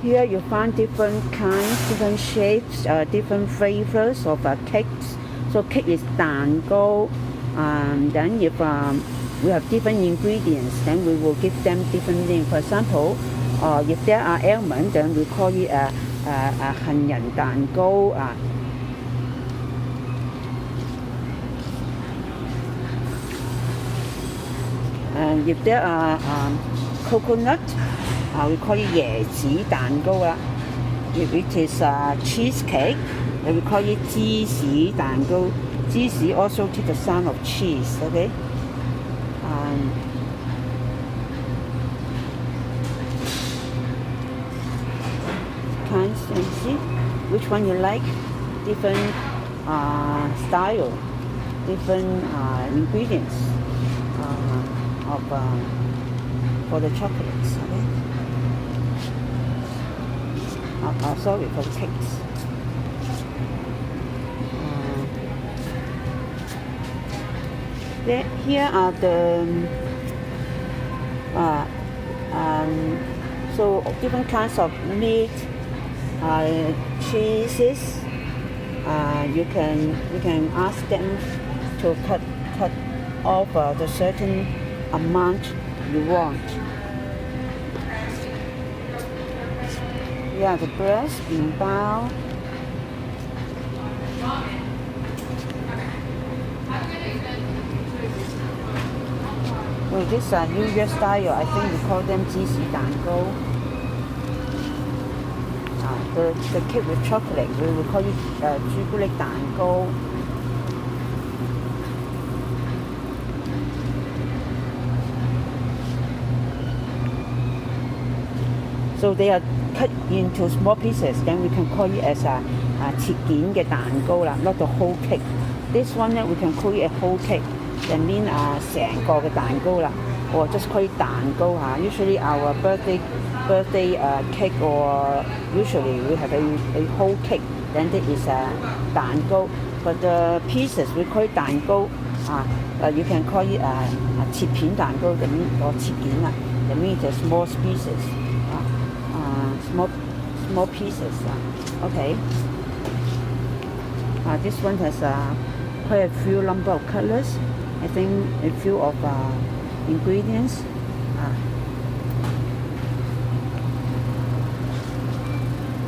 Here you find different kinds, different shapes, different flavors of cakes. So cake is 蛋糕. Then if we have different ingredients, then we will give them different names. For example, if there are almonds, then we call it a 杏仁蛋糕. And if there are coconut, we call it 椰子蛋糕啦. If it is cheesecake, then we call it 芝士蛋糕. 芝士 also take the sound of cheese, okay? Can you see which one you like? Different style, different ingredients for the chocolates, okay? Sorry, for the cakes. Here are the so different kinds of meat, cheeses. You can ask them to cut off the certain amount you want. Yeah, the breast, 麵包. Well, this New Year style, I think we call them 芝士蛋糕. The cake with chocolate, we will call it 朱古力蛋糕. So they are cut into small pieces, then we can call it as 切件嘅蛋糕啦, not the whole cake. This one we can call it a whole cake. That means 成個嘅蛋糕啦, or just call it 蛋糕. Usually our birthday cake, or usually we have a whole cake, then this is 蛋糕. But the pieces we call it 蛋糕. You can call it 切片蛋糕, that means, or 切件啦. That means the small pieces. Small pieces. Okay. This one has quite a few number of colors. I think a few of ingredients.